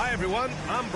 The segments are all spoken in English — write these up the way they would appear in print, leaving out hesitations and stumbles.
Hi, everyone. I'm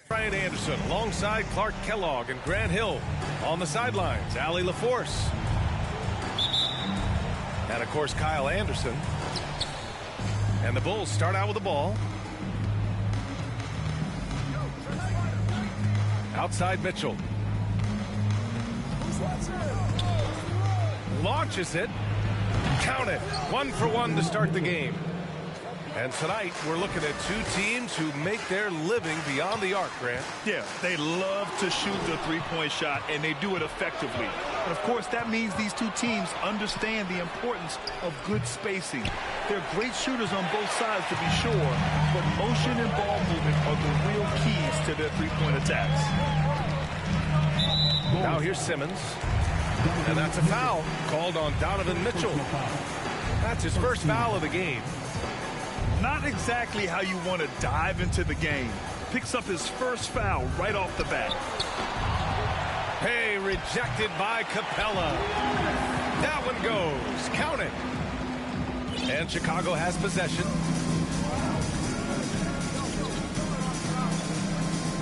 Brian Anderson alongside Clark Kellogg and Grant Hill. On the sidelines, Allie LaForce. And, of course, Kyle Anderson. And the Bulls start out with the ball. Outside Mitchell. Launches it. Count it. 1 for 1 to start the game. And tonight, we're looking at two teams who make their living beyond the arc, Grant. Yeah, they love to shoot the three-point shot, and they do it effectively. And, of course, that means these two teams understand the importance of good spacing. They're great shooters on both sides, to be sure, but motion and ball movement are the real keys to their three-point attacks. Now here's Simmons. And that's a foul called on Donovan Mitchell. That's his first foul of the game. Not exactly how you want to dive into the game. Picks up his first foul right off the bat. Hey, rejected by Capella. That one goes. Count it. And Chicago has possession.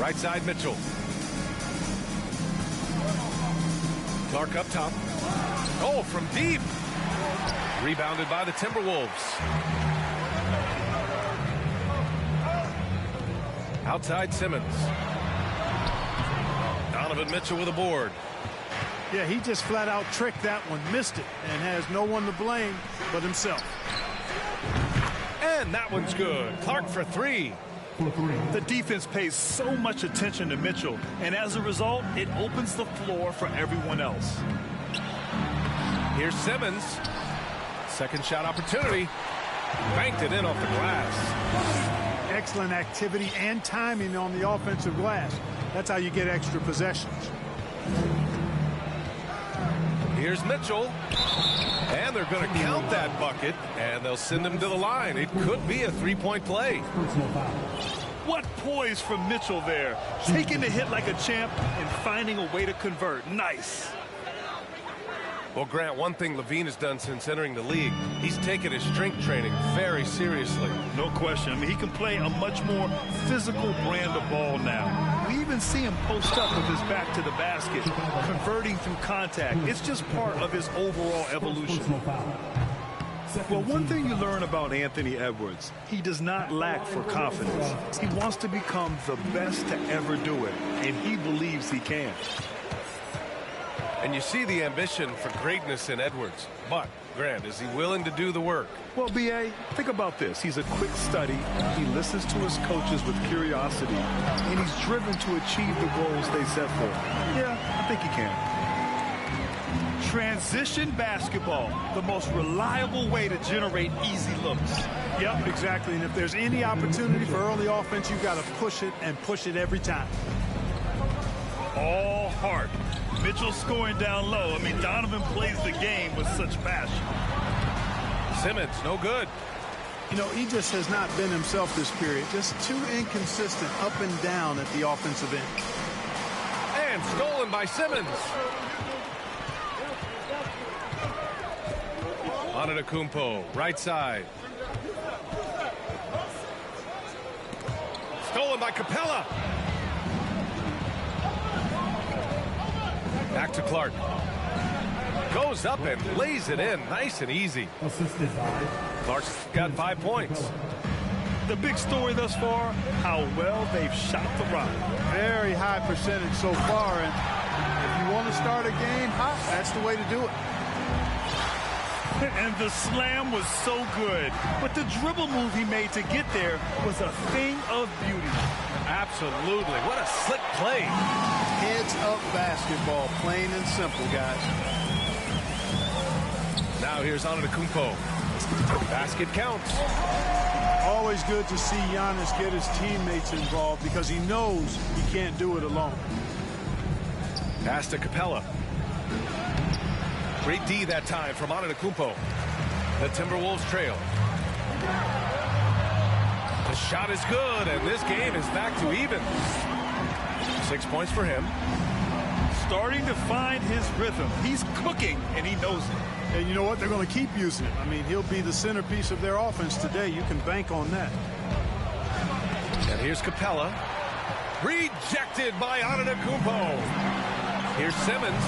Right side Mitchell. Clark up top. Oh, from deep. Rebounded by the Timberwolves. Outside Simmons. Donovan Mitchell with a board. Yeah, he just flat out tricked that one, missed it, and has no one to blame but himself. And that one's good. Clark for three. The defense pays so much attention to Mitchell, and as a result, it opens the floor for everyone else. Here's Simmons. Second shot opportunity. Banked it in off the glass. Excellent activity and timing on the offensive glass. That's how you get extra possessions. Here's Mitchell. And they're going to count that bucket, and they'll send him to the line. It could be a three-point play. What poise from Mitchell there. Taking the hit like a champ and finding a way to convert. Nice. Well, Grant, one thing Levine has done since entering the league, he's taken his strength training very seriously. No question. I mean, he can play a much more physical brand of ball now. We even see him post up with his back to the basket, converting through contact. It's just part of his overall evolution. Well, one thing you learn about Anthony Edwards, he does not lack for confidence. He wants to become the best to ever do it, and he believes he can. And you see the ambition for greatness in Edwards. But, Grant, is he willing to do the work? Well, B.A., think about this. He's a quick study. He listens to his coaches with curiosity. And he's driven to achieve the goals they set for him. Yeah, I think he can. Transition basketball, the most reliable way to generate easy looks. Yep, exactly. And if there's any opportunity for early offense, you've got to push it and push it every time. All heart. Mitchell scoring down low. I mean, Donovan plays the game with such passion. Simmons, no good. You know, he just has not been himself this period. Just too inconsistent up and down at the offensive end. And stolen by Simmons. Antetokounmpo, right side. Stolen by Capella. Back to Clark. Goes up and lays it in. Nice and easy. Assisted by Clark's got 5 points. The big story thus far, how well they've shot the rock. Very high percentage so far, and if you want to start a game hot, that's the way to do it. And the slam was so good, but the dribble move he made to get there was a thing of beauty. Absolutely. What a slick play. Heads-up basketball, plain and simple, guys. Now here's Antetokounmpo. Basket counts. Always good to see Giannis get his teammates involved because he knows he can't do it alone. Pass to Capella. Great D that time from Antetokounmpo. The Timberwolves trail. The shot is good, and this game is back to even. 6 points for him. Starting to find his rhythm. He's cooking, and he knows it. And you know what? They're going to keep using it. I mean, he'll be the centerpiece of their offense today. You can bank on that. And here's Capella. Rejected by Antetokounmpo. Here's Simmons.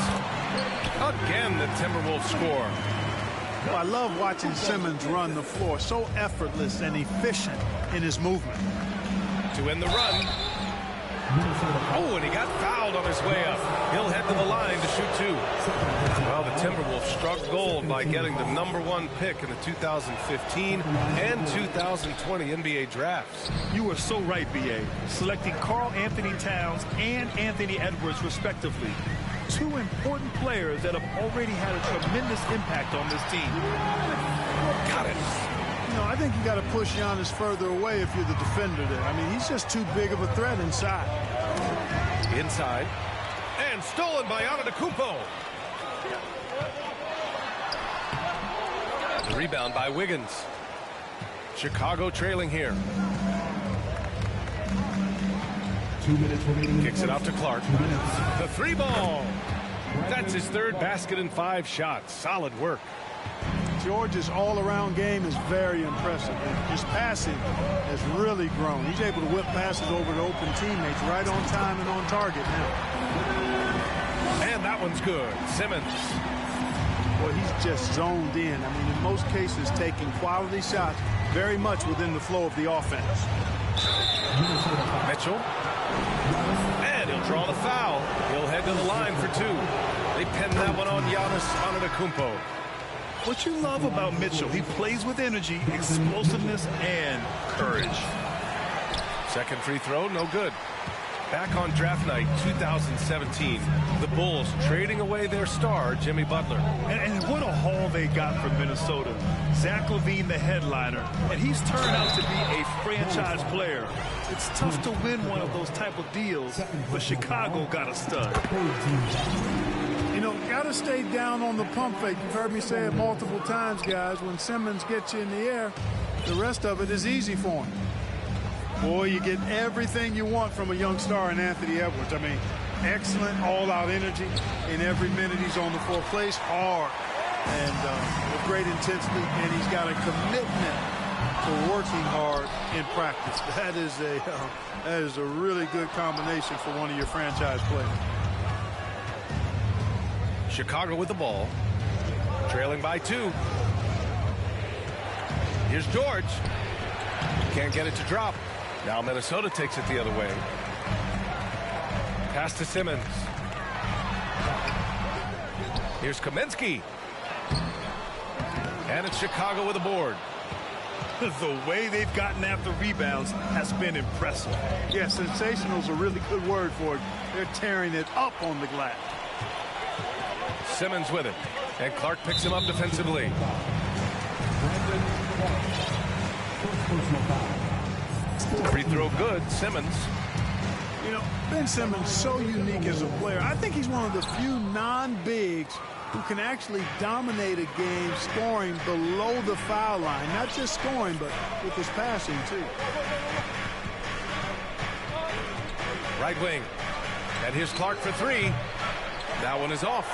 Again, the Timberwolves score. Well, I love watching Simmons run the floor. So effortless and efficient in his movement. To end the run. Oh, and he got fouled on his way up. He'll head to the line to shoot two. Well, the Timberwolves struck gold by getting the #1 pick in the 2015 and 2020 NBA drafts. You were so right, B.A. Selecting Karl Anthony Towns and Anthony Edwards, respectively. Two important players that have already had a tremendous impact on this team. Got it. You know, I think you got to push Giannis further away if you're the defender there. I mean, he's just too big of a threat inside. Inside. And stolen by Antetokounmpo. The rebound by Wiggins. Chicago trailing here. 2 minutes remaining. Kicks it out to Clark. The three ball. That's his third basket in 5 shots. Solid work. George's all-around game is very impressive. His passing has really grown. He's able to whip passes over to open teammates right on time and on target now. And that one's good. Simmons. Well, he's just zoned in. I mean, in most cases, taking quality shots very much within the flow of the offense. Mitchell. And he'll draw the foul. He'll head to the line for 2. They pin that one on Giannis Antetokounmpo. What you love about Mitchell, he plays with energy, explosiveness, and courage. Second free throw, no good. Back on draft night 2017, the Bulls trading away their star, Jimmy Butler. And what a haul they got from Minnesota. Zach LaVine, the headliner, and he's turned out to be a franchise player. It's tough to win one of those type of deals, but Chicago got a stud. You know, got to stay down on the pump fake. You've heard me say it multiple times, guys. When Simmons gets you in the air, the rest of it is easy for him. Boy, you get everything you want from a young star in Anthony Edwards. I mean, excellent all-out energy in every minute he's on the floor. Plays hard and with great intensity, and he's got a commitment to working hard in practice. That is a really good combination for one of your franchise players. Chicago with the ball, trailing by 2. Here's George. Can't get it to drop. Now Minnesota takes it the other way. Pass to Simmons. Here's Kaminsky. And it's Chicago with a board. The way they've gotten after rebounds has been impressive. Yeah, sensational is a really good word for it. They're tearing it up on the glass. Simmons with it. And Clark picks him up defensively. Free throw good. Simmons. You know, Ben Simmons so unique as a player. I think he's one of the few non-bigs who can actually dominate a game scoring below the foul line. Not just scoring, but with his passing, too. Right wing. And here's Clark for 3. That one is off.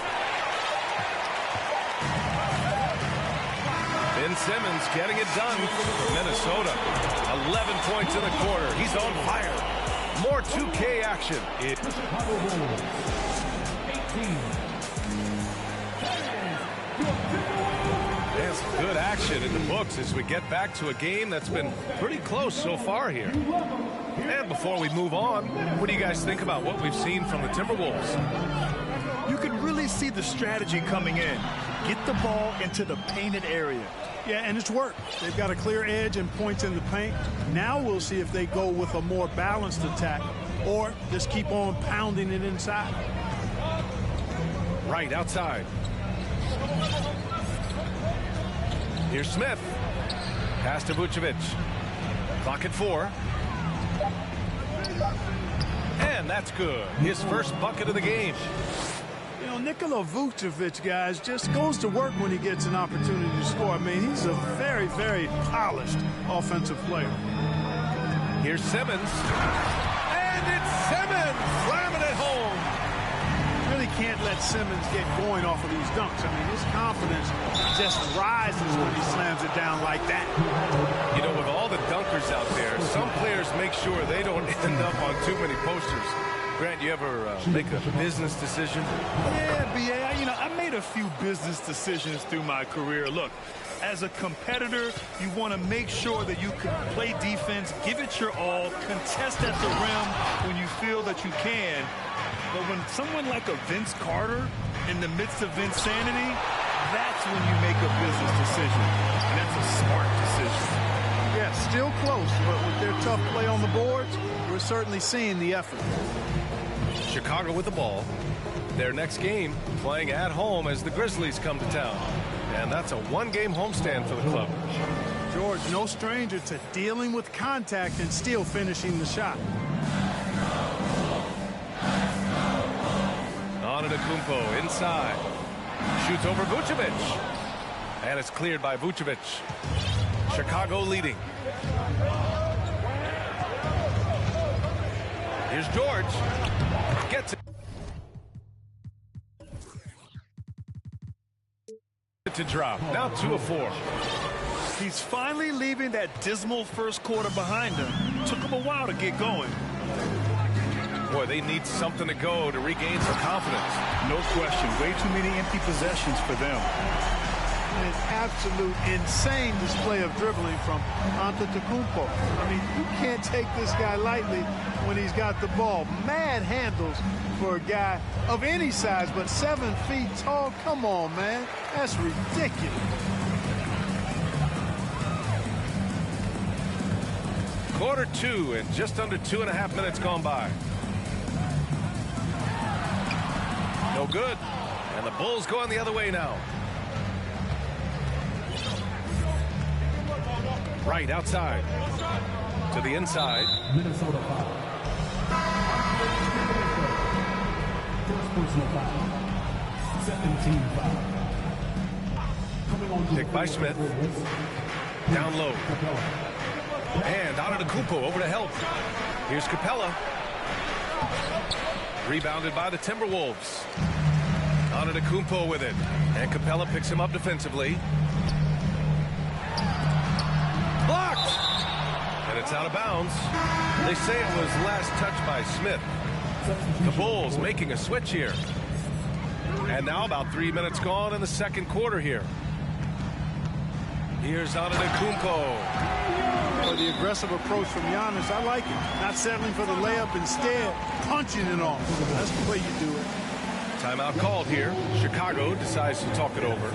Ben Simmons getting it done for Minnesota. 11 points in the quarter. He's on fire. More 2K action. Yes. good action in the books as we get back to a game that's been pretty close so far here. And before we move on, what do you guys think about what we've seen from the Timberwolves? You can really see the strategy coming in. Get the ball into the painted area. Yeah, and it's worked. They've got a clear edge and points in the paint. Now we'll see if they go with a more balanced attack or just keep on pounding it inside. Right outside. Here's Smith. Pass to Vucevic. Clock at 4. And that's good. His first bucket of the game. You know, Nikola Vucevic, guys, just goes to work when he gets an opportunity to score. I mean, he's a very, very polished offensive player. Here's Simmons. And it's Simmons slamming it home. Really can't let Simmons get going off of these dunks. I mean, his confidence just rises when he slams it down like that. You know, with all the dunkers out there, some players make sure they don't end up on too many posters. Grant, you ever make a business decision? Yeah, B.A., I made a few business decisions through my career. Look, as a competitor, you want to make sure that you can play defense, give it your all, contest at the rim when you feel that you can. But when someone like a Vince Carter in the midst of insanity, that's when you make a business decision. And that's a smart decision. Yeah, still close, but with their tough play on the boards, we're certainly seeing the effort. Chicago with the ball. Their next game playing at home as the Grizzlies come to town. And that's a one-game homestand for the club. George, no stranger to dealing with contact and still finishing the shot. Antetokounmpo inside. Shoots over Vucevic. And it's cleared by Vucevic. Chicago leading. Here's George. Gets it. To drop. Now 2 of 4. He's finally leaving that dismal first quarter behind him. Took him a while to get going. Boy, they need something to go to regain some confidence. No question. Way too many empty possessions for them. An absolute insane display of dribbling from Antetokounmpo. I mean, you can't take this guy lightly when he's got the ball. Mad handles for a guy of any size, but 7 feet tall. Come on, man. That's ridiculous. Quarter 2 and just under 2.5 minutes gone by. No good. And the Bulls going the other way now. Right outside. To the inside. Minnesota foul. First personal foul. 17 foul. Picked by Smith. Down low. And Antetokounmpo over to help. Here's Capella. Rebounded by the Timberwolves. Antetokounmpo with it. And Capella picks him up defensively. Blocked! And it's out of bounds. They say it was last touched by Smith. The Bulls making a switch here. And now about 3 minutes gone in the second quarter here. Here's Antetokounmpo. Well, the aggressive approach from Giannis, I like it. Not settling for the layup, instead punching it off. That's the way you do it. Timeout called here. Chicago decides to talk it over.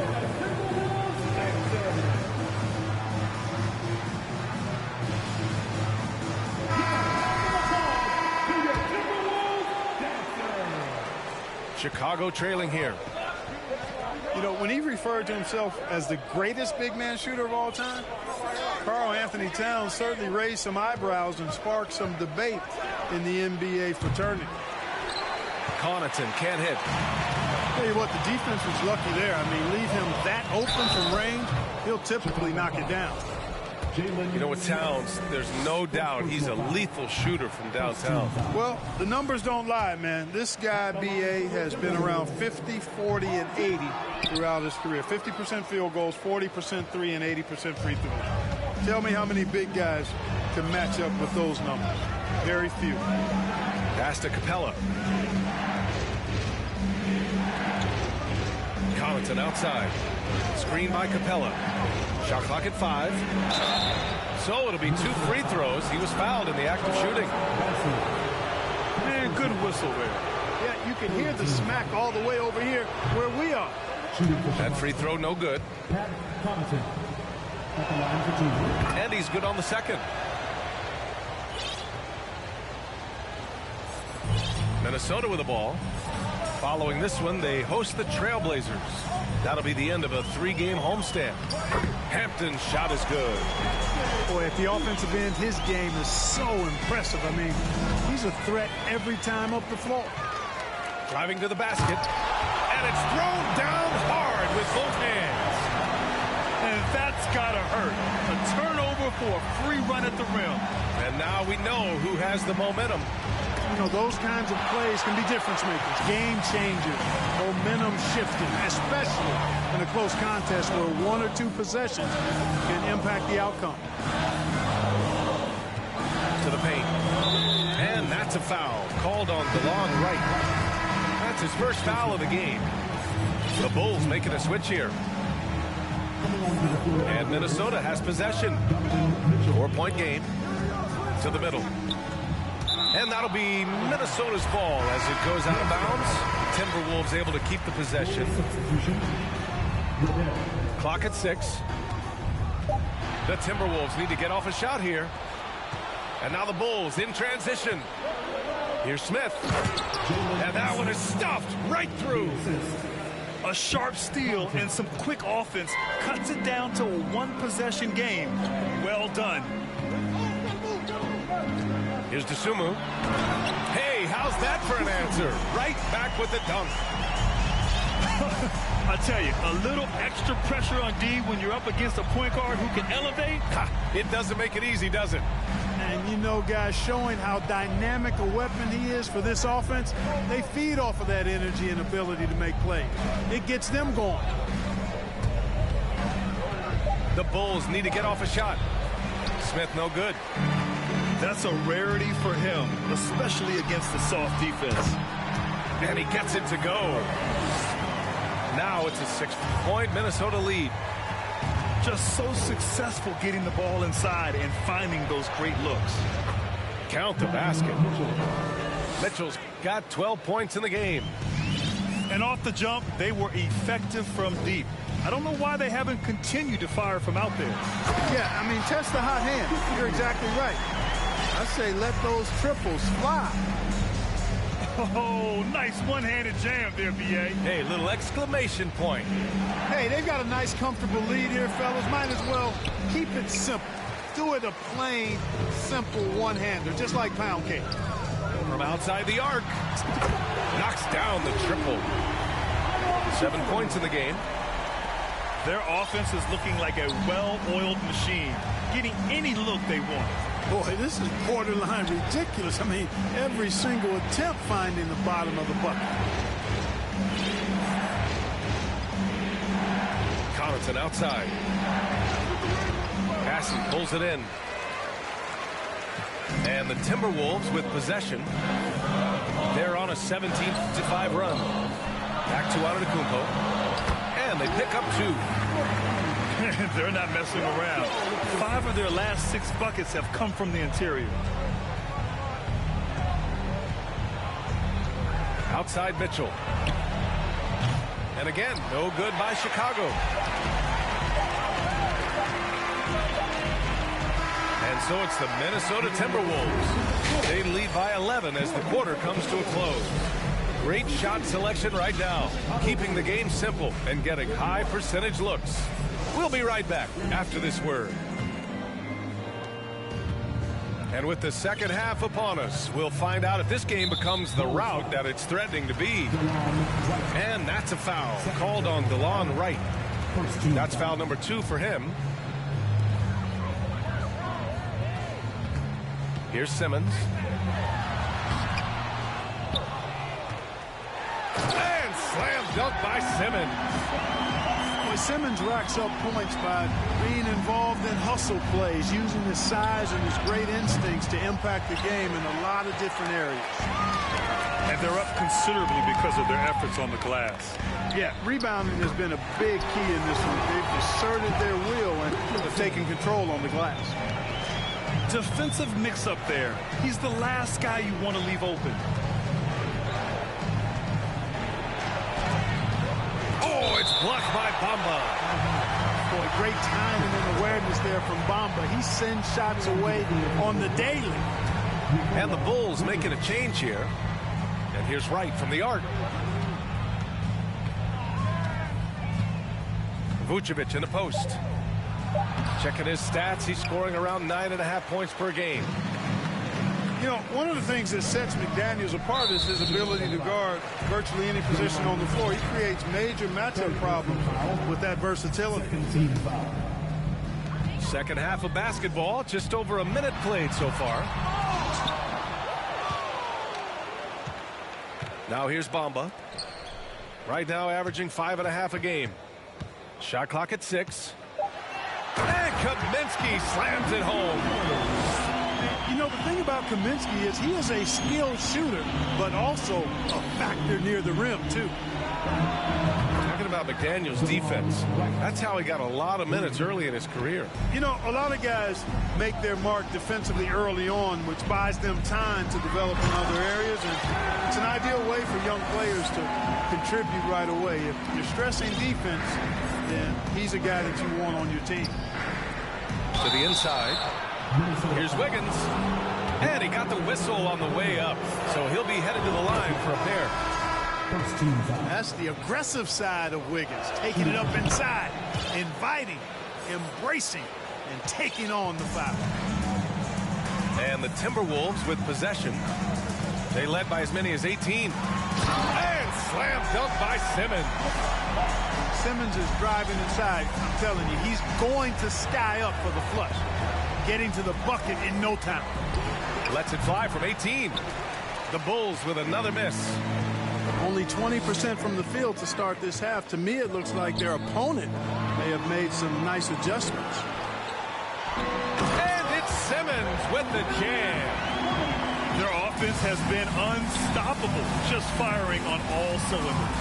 Chicago trailing here. You know, when he referred to himself as the greatest big man shooter of all time, Karl Anthony Towns certainly raised some eyebrows and sparked some debate in the NBA fraternity. Connaughton can't hit. Tell you what, the defense was lucky there. I mean, leave him that open from range, he'll typically knock it down. You know, with Towns, there's no doubt he's a lethal shooter from downtown. Well, the numbers don't lie, man. This guy, B.A., has been around 50, 40, and 80 throughout his career. 50% field goals, 40% three, and 80% free throws. Tell me how many big guys can match up with those numbers. Very few. Pass to Capella. Connaughton outside. Screen by Capella. Shot clock at 5. So it'll be 2 free throws. He was fouled in the act of shooting. Man, good whistle there. Yeah, you can hear the smack all the way over here where we are. That free throw no good. Pat Connaughton at the line for 2. And he's good on the second. Minnesota with the ball. Following this one, they host the Trailblazers. That'll be the end of a 3-game homestand. Hampton's shot is good. Boy, at the offensive end, his game is so impressive. I mean, he's a threat every time up the floor. Driving to the basket. And it's thrown down hard with both hands. And that's got to hurt. A turnover for a free run at the rim. And now we know who has the momentum. You know, those kinds of plays can be difference makers, game changers, momentum shifting, especially in a close contest where 1 or 2 possessions can impact the outcome. To the paint. And that's a foul called on DeLon Wright. That's his first foul of the game. The Bulls making a switch here. And Minnesota has possession. 4-point game. To the middle. And that'll be Minnesota's ball as it goes out of bounds. Timberwolves able to keep the possession. Clock at 6. The Timberwolves need to get off a shot here. And now the Bulls in transition. Here's Smith. And that one is stuffed right through. A sharp steal and some quick offense cuts it down to a 1-possession game. Well done. Here's DeSumo. Hey, how's that for an answer? Right back with the dunk. I tell you, a little extra pressure on D when you're up against a point guard who can elevate. Ha, it doesn't make it easy, does it? And you know, guys, showing how dynamic a weapon he is for this offense, they feed off of that energy and ability to make plays. It gets them going. The Bulls need to get off a shot. Smith no good. That's a rarity for him, especially against the soft defense. And he gets it to go. Now it's a 6-point Minnesota lead. Just so successful getting the ball inside and finding those great looks. Count the basket. Mitchell's got 12 points in the game. And off the jump, they were effective from deep. I don't know why they haven't continued to fire from out there. Yeah, I mean, test the hot hand. You're exactly right. I say let those triples fly. Oh, nice one-handed jam there, B.A. Hey, little exclamation point. Hey, they've got a nice, comfortable lead here, fellas. Might as well keep it simple. Do it a plain, simple one-hander, just like pound cake. From outside the arc. Knocks down the triple. 7 points in the game. Their offense is looking like a well-oiled machine, getting any look they want. Boy, this is borderline ridiculous. I mean, every single attempt finding the bottom of the bucket. Connaughton outside. Passing pulls it in. And the Timberwolves with possession. They're on a 17-5 run. Back to Antetokounmpo. And they pick up 2. They're not messing around. 5 of their last 6 buckets have come from the interior. Outside Mitchell. And again, no good by Chicago. And so it's the Minnesota Timberwolves. They lead by 11 as the quarter comes to a close. Great shot selection right now, keeping the game simple and getting high percentage looks. We'll be right back after this word. And with the second half upon us, we'll find out if this game becomes the rout that it's threatening to be. And that's a foul called on DeLon Wright. That's foul number 2 for him. Here's Simmons. And slam dunk by Simmons. Boy, Simmons racks up points by being involved in hustle plays, using his size and his great instincts to impact the game in a lot of different areas. And they're up considerably because of their efforts on the glass. Yeah, rebounding has been a big key in this one. They've asserted their will and have taken control on the glass. Defensive mix-up there. He's the last guy you want to leave open. Oh, it's blocked by Bamba. Boy, great timing and awareness there from Bamba. He sends shots away on the daily. And the Bulls making a change here. And here's Wright from the arc. Vucevic in the post. Checking his stats, he's scoring around 9.5 points per game. You know, one of the things that sets McDaniels apart is his ability to guard virtually any position on the floor. He creates major matchup problems with that versatility. Second half of basketball, just over a minute played so far. Now here's Bamba. Right now averaging 5.5 a game. Shot clock at 6. And Kaminsky slams it home. You know, the thing about Kaminsky is he is a skilled shooter, but also a factor near the rim, too. Talking about McDaniels' defense, that's how he got a lot of minutes early in his career. You know, a lot of guys make their mark defensively early on, which buys them time to develop in other areas, and it's an ideal way for young players to contribute right away. If you're stressing defense, then he's a guy that you want on your team. To the inside. Here's Wiggins. And he got the whistle on the way up, so he'll be headed to the line for a pair. That's the aggressive side of Wiggins, taking it up inside, inviting, embracing, and taking on the foul. And the Timberwolves with possession. They led by as many as 18. And slam dunk by Simmons. Simmons is driving inside. I'm telling you, he's going to sky up for the flush. Getting to the bucket in no time. Lets it fly from 18. The Bulls with another miss. Only 20% from the field to start this half. To me, it looks like their opponent may have made some nice adjustments. And it's Simmons with the jam. Their offense has been unstoppable, just firing on all cylinders.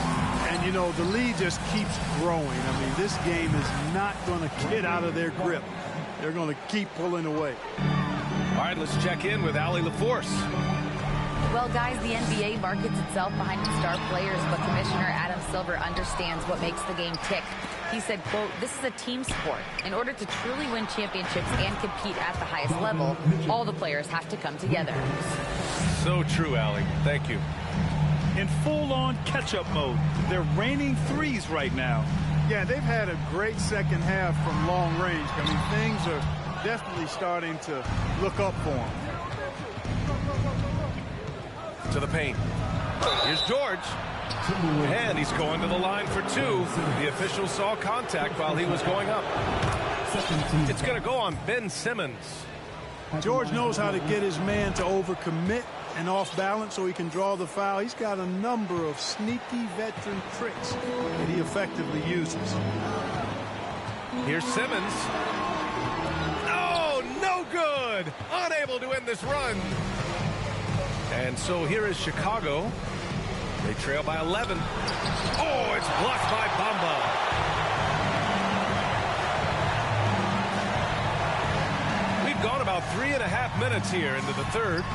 And, you know, the lead just keeps growing. I mean, this game is not going to get out of their grip. They're going to keep pulling away. All right, let's check in with Allie LaForce. Well, guys, the NBA markets itself behind its star players, but Commissioner Adam Silver understands what makes the game tick. He said, quote, "This is a team sport. In order to truly win championships and compete at the highest level, all the players have to come together." So true, Allie. Thank you. In full-on catch-up mode, they're raining threes right now. Yeah, they've had a great second half from long range. I mean, things are definitely starting to look up for them. To the paint. Here's George. And he's going to the line for 2. The official saw contact while he was going up. It's going to go on Ben Simmons. George knows how to get his man to overcommit and off balance so he can draw the foul. He's got a number of sneaky veteran tricks that he effectively uses. Here's Simmons. Oh, no good. Unable to end this run. And so here is Chicago. They trail by 11. Oh, it's blocked by Bamba. We've gone about 3.5 minutes here into the third.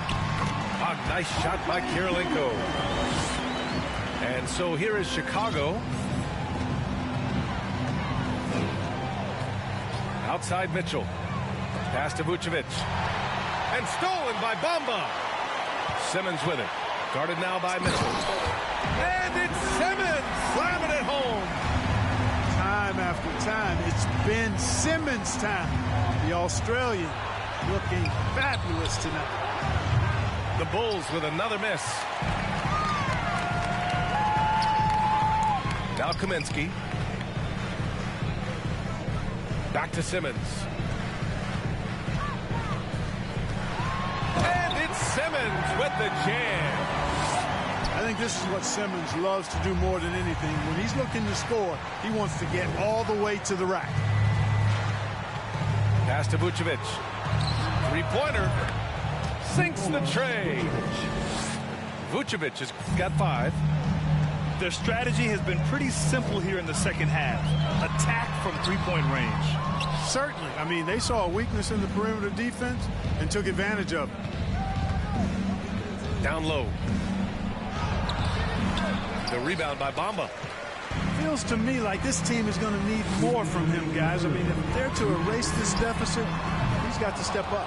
A nice shot by Kirilenko. And so here is Chicago. Outside Mitchell. Pass to Vucevic. And stolen by Bamba. Simmons with it. Guarded now by Mitchell. And it's Simmons slamming it home. Time after time, it's been Simmons' time. The Australian looking fabulous tonight. The Bulls with another miss. Now Kaminsky. Back to Simmons. And it's Simmons with the jam. I think this is what Simmons loves to do more than anything. When he's looking to score, he wants to get all the way to the rack. Pass to Vucevic. Three-pointer. Sinks the tray. Vucevic has got 5. Their strategy has been pretty simple here in the second half. Attack from three-point range. Certainly. I mean, they saw a weakness in the perimeter defense and took advantage of it. Down low. The rebound by Bamba. Feels to me like this team is going to need more from him, guys. I mean, if they're to erase this deficit, he's got to step up.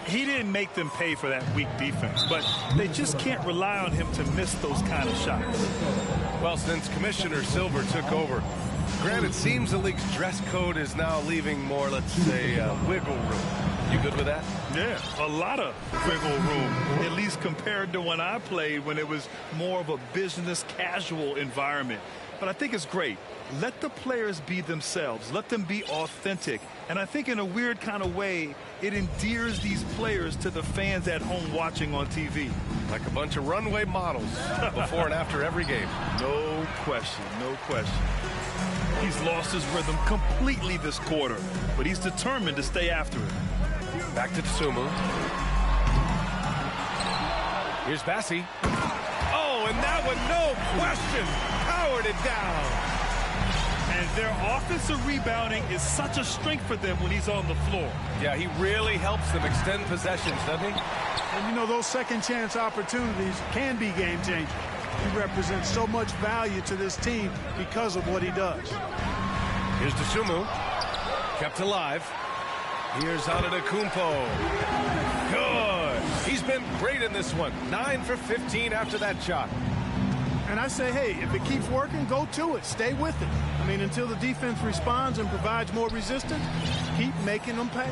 He didn't make them pay for that weak defense, but they just can't rely on him to miss those kind of shots. Well, since Commissioner Silver took over, granted, it seems the league's dress code is now leaving more, let's say, wiggle room. You good with that? Yeah, a lot of wiggle room, at least compared to when I played, when it was more of a business casual environment. But I think it's great. Let the players be themselves. Let them be authentic. And I think in a weird kind of way, it endears these players to the fans at home watching on TV. Like a bunch of runway models before and after every game. No question, no question. He's lost his rhythm completely this quarter, but he's determined to stay after it. Back to Tsumu. Here's Bassi. Oh, and that one, no question, powered it down. And their offensive rebounding is such a strength for them when he's on the floor. Yeah, he really helps them extend possessions, doesn't he? And, you know, those second chance opportunities can be game changers. He represents so much value to this team because of what he does. Here's Tsumu. Kept alive. Here's Antetokounmpo. Good. He's been great in this one. 9 for 15 after that shot. And I say, hey, if it keeps working, go to it. Stay with it. I mean, until the defense responds and provides more resistance, keep making them pay.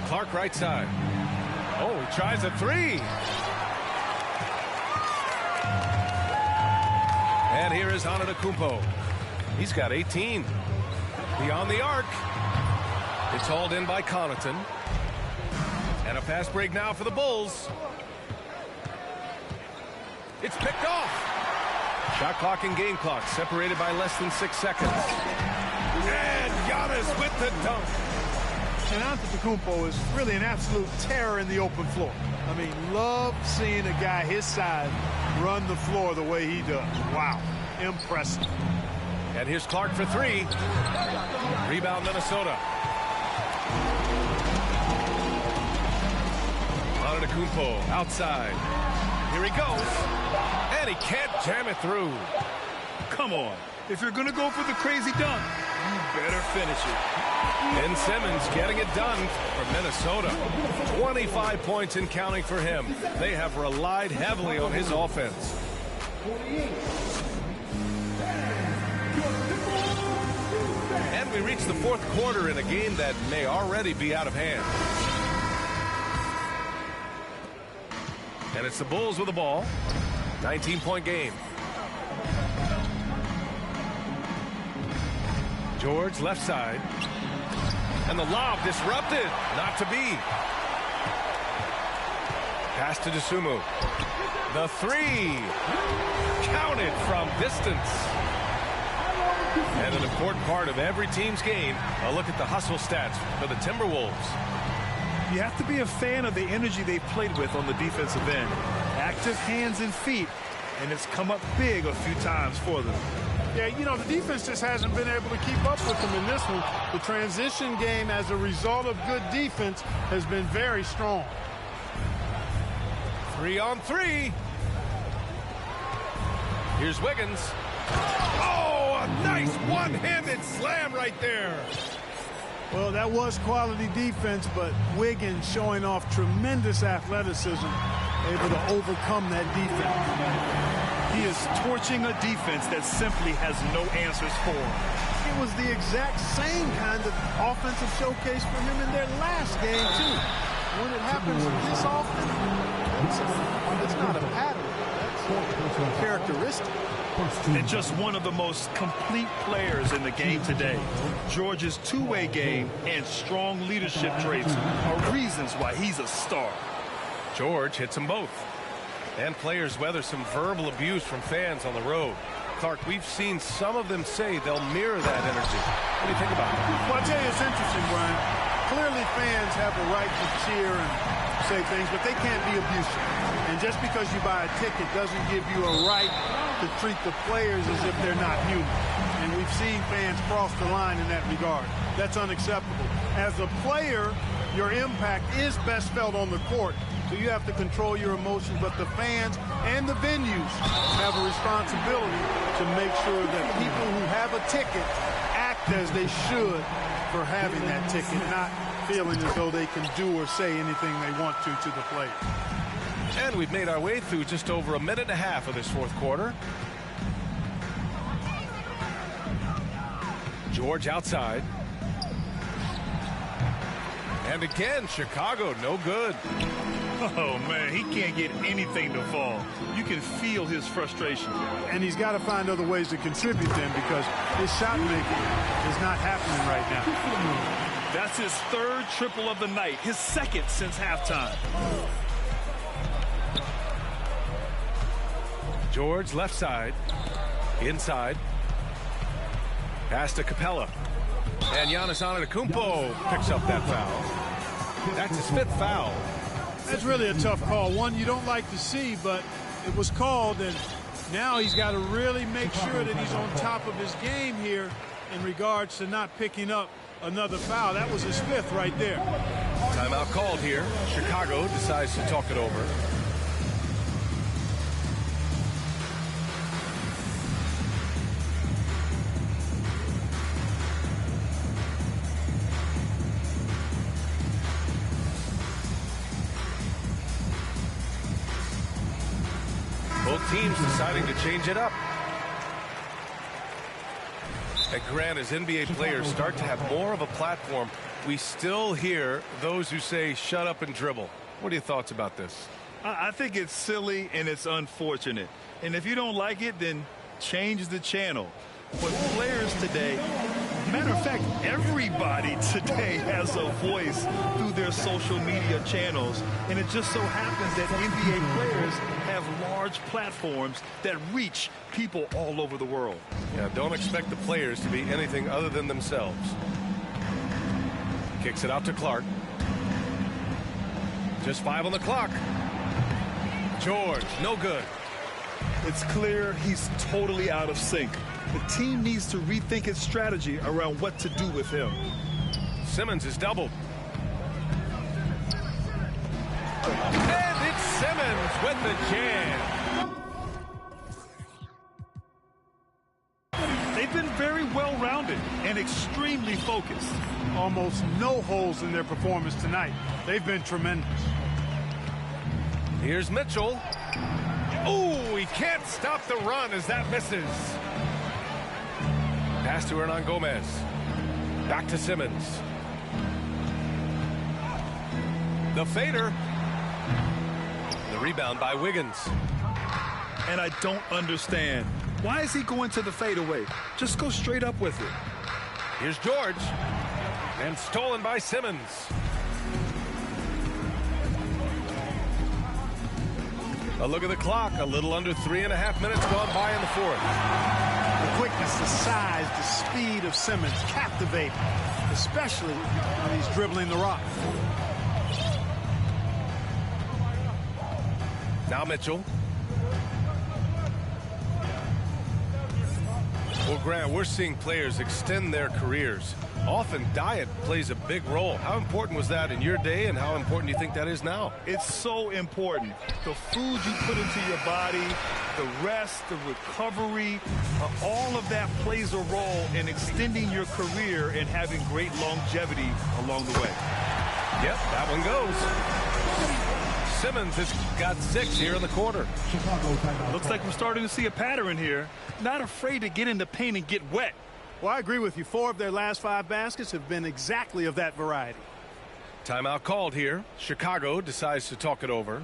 Clark right side. Oh, he tries a 3. And here is Antetokounmpo. He's got 18. Beyond the arc. It's hauled in by Connaughton. And a fast break now for the Bulls. It's picked off. Shot clock and game clock separated by less than 6 seconds. And Giannis with the dunk. And Antetokounmpo is really an absolute terror in the open floor. I mean, love seeing a guy his size run the floor the way he does. Wow, impressive. And here's Clark for 3. Rebound Minnesota. Antetokounmpo outside. Here he goes. And he can't jam it through. Come on. If you're going to go for the crazy dunk, you better finish it. Ben Simmons getting it done for Minnesota. 25 points and counting for him. They have relied heavily on his offense. And we reach the fourth quarter in a game that may already be out of hand. And it's the Bulls with the ball. 19-point game. George left side. And the lob disrupted. Not to be. Pass to Tsumu. The 3. Counted from distance. And an important part of every team's game, a look at the hustle stats for the Timberwolves. You have to be a fan of the energy they've played with on the defensive end. Active hands and feet, and it's come up big a few times for them. Yeah, you know, the defense just hasn't been able to keep up with them in this one. The transition game, as a result of good defense, has been very strong. 3 on 3. Here's Wiggins. Oh, a nice one-handed slam right there. Well, that was quality defense, but Wiggins showing off tremendous athleticism, able to overcome that defense. He is torching a defense that simply has no answers for him. It was the exact same kind of offensive showcase for him in their last game, too. When it happens this often, it's not a pattern. That's a characteristic. And just one of the most complete players in the game today. George's two-way game and strong leadership traits are reasons why he's a star. George hits them both. And players weather some verbal abuse from fans on the road. Clark, we've seen some of them say they'll mirror that energy. What do you think about that? Well, I tell you, it's interesting, Brian. Clearly fans have a right to cheer and say things, but they can't be abusive. And just because you buy a ticket doesn't give you a right to treat the players as if they're not human. And we've seen fans cross the line in that regard. That's unacceptable. As a player, your impact is best felt on the court, so you have to control your emotions, but the fans and the venues have a responsibility to make sure that people who have a ticket act as they should for having that ticket, not feeling as though they can do or say anything they want to the players. And we've made our way through just over a minute and a half of this fourth quarter. George outside. And again, Chicago, no good. Oh, man, he can't get anything to fall. You can feel his frustration. And he's got to find other ways to contribute then, because his shot making is not happening right now. That's his third triple of the night, his second since halftime. George left side, inside. Pass to Capella. And Giannis Antetokounmpo picks up that foul. That's his fifth foul. That's really a tough call. One you don't like to see, but it was called, and now he's got to really make sure that he's on top of his game here in regards to not picking up another foul. That was his fifth right there. Timeout called here. Chicago decides to talk it over. Both teams deciding to change it up. And Grant, as NBA players start to have more of a platform, we still hear those who say shut up and dribble. What are your thoughts about this? I think it's silly and it's unfortunate. And if you don't like it, then change the channel. But players today, matter of fact, everybody today has a voice through their social media channels. And it just so happens that NBA players have large platforms that reach people all over the world. Yeah, don't expect the players to be anything other than themselves. Kicks it out to Clark. Just 5 on the clock. George, no good. It's clear he's totally out of sync. The team needs to rethink its strategy around what to do with him. Simmons is doubled. And it's Simmons with the jam. They've been very well-rounded and extremely focused. Almost no holes in their performance tonight. They've been tremendous. Here's Mitchell. Oh, he can't stop the run as that misses. Pass to Hernan Gomez. Back to Simmons. The fader. The rebound by Wiggins. And I don't understand. Why is he going to the fadeaway? Just go straight up with it. Here's George. And stolen by Simmons. A look at the clock. A little under 3.5 minutes gone by in the fourth. The quickness, the size, the speed of Simmons captivating, especially when he's dribbling the rock. Now Mitchell. Well, Grant, we're seeing players extend their careers. Often diet plays a big role. How important was that in your day, and how important do you think that is now? It's so important. The food you put into your body, the rest, the recovery, all of that plays a role in extending your career and having great longevity along the way. Yep, that one goes. Simmons has got 6 here in the quarter. Looks like we're starting to see a pattern here. Not afraid to get in the paint and get wet. Well, I agree with you. 4 of their last 5 baskets have been exactly of that variety. Timeout called here. Chicago decides to talk it over.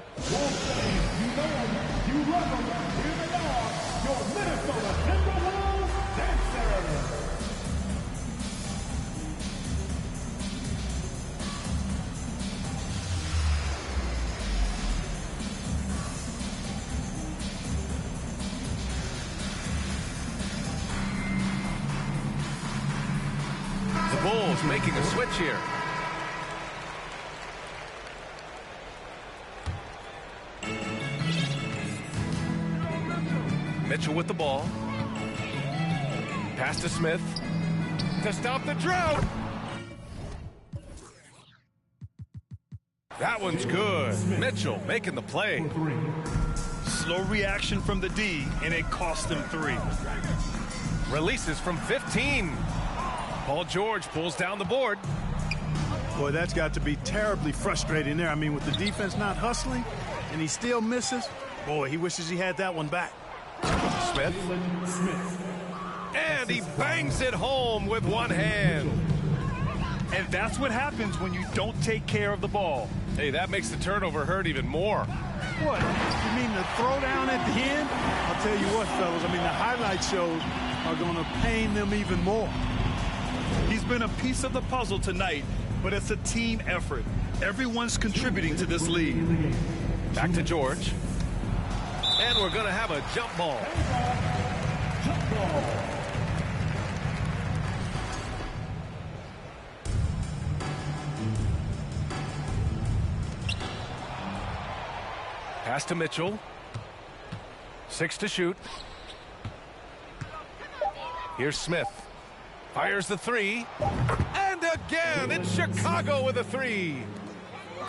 The Bulls making a switch here. Mitchell with the ball. Pass to Smith to stop the drought. That one's good. Mitchell making the play. Slow reaction from the D, and it cost them 3. Releases from 15. Paul George pulls down the board. Boy, that's got to be terribly frustrating there. I mean, with the defense not hustling and he still misses, boy, he wishes he had that one back. Smith. And he bangs it home with one hand. And that's what happens when you don't take care of the ball. Hey, that makes the turnover hurt even more. What? You mean the throwdown at the end? I'll tell you what, fellas, I mean, the highlight shows are going to pain them even more. He's been a piece of the puzzle tonight, but it's a team effort. Everyone's contributing to this lead. Back to George. And we're going to have a jump ball. Jump ball. Pass to Mitchell. 6 to shoot. Here's Smith. Fires the 3. And again, it's Chicago with a 3.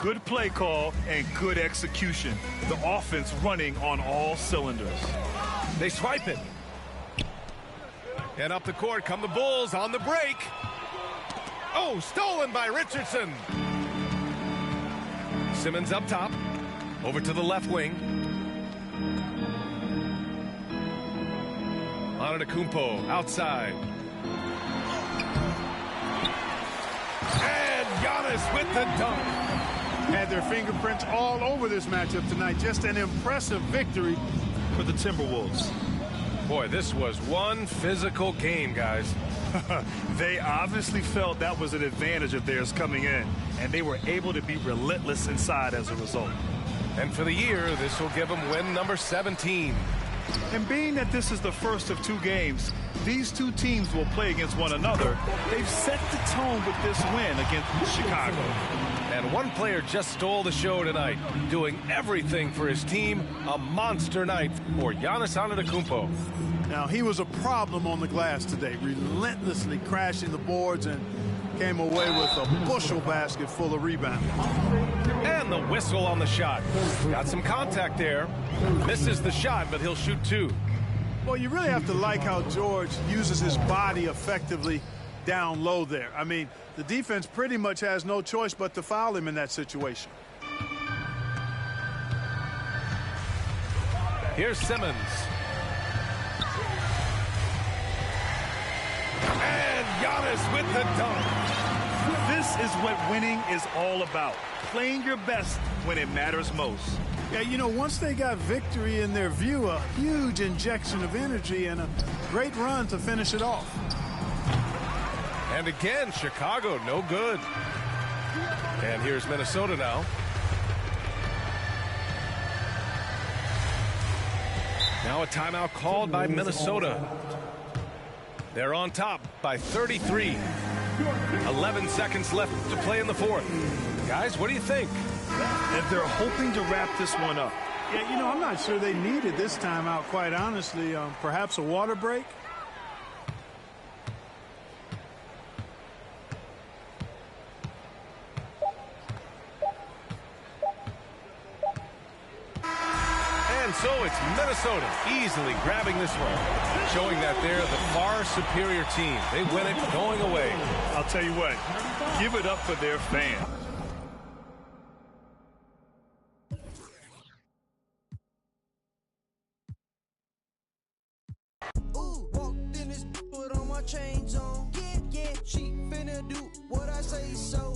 Good play call and good execution. The offense running on all cylinders. They swipe it. And up the court come the Bulls on the break. Oh, stolen by Richardson. Simmons up top. Over to the left wing. Antetokounmpo outside. And Giannis with the dunk. Had their fingerprints all over this matchup tonight. Just an impressive victory For the Timberwolves. Boy, this was one physical game, guys. They obviously felt that was an advantage of theirs coming in, and they were able to be relentless inside as a result. And for the year, this will give them win number 17. And being that this is the first of 2 games, these 2 teams will play against one another. They've set the tone with this win against Chicago. And one player just stole the show tonight, doing everything for his team. A monster night for Giannis Antetokounmpo. Now, he was a problem on the glass today, relentlessly crashing the boards and came away with a bushel basket full of rebounds. And the whistle on the shot. Got some contact there. Misses the shot, but he'll shoot 2. Well, you really have to like how George uses his body effectively down low there. I mean, the defense pretty much has no choice but to foul him in that situation. Here's Simmons. And Giannis with the dunk. This is what winning is all about. Playing your best when it matters most. Yeah, you know, once they got victory in their view, a huge injection of energy and a great run to finish it off. And again, Chicago, no good. And here's Minnesota now. Now a timeout called by Minnesota. They're on top by 33. 11 seconds left to play in the 4th. Guys, what do you think? And they're hoping to wrap this one up. Yeah, you know, I'm not sure they needed this timeout, quite honestly. Perhaps a water break? And so it's Minnesota easily grabbing this one, showing that they're the far superior team. They win it going away. I'll tell you what, give it up for their fans. Ooh, walked in this, put on my chains on. Yeah, she finna do what I say so.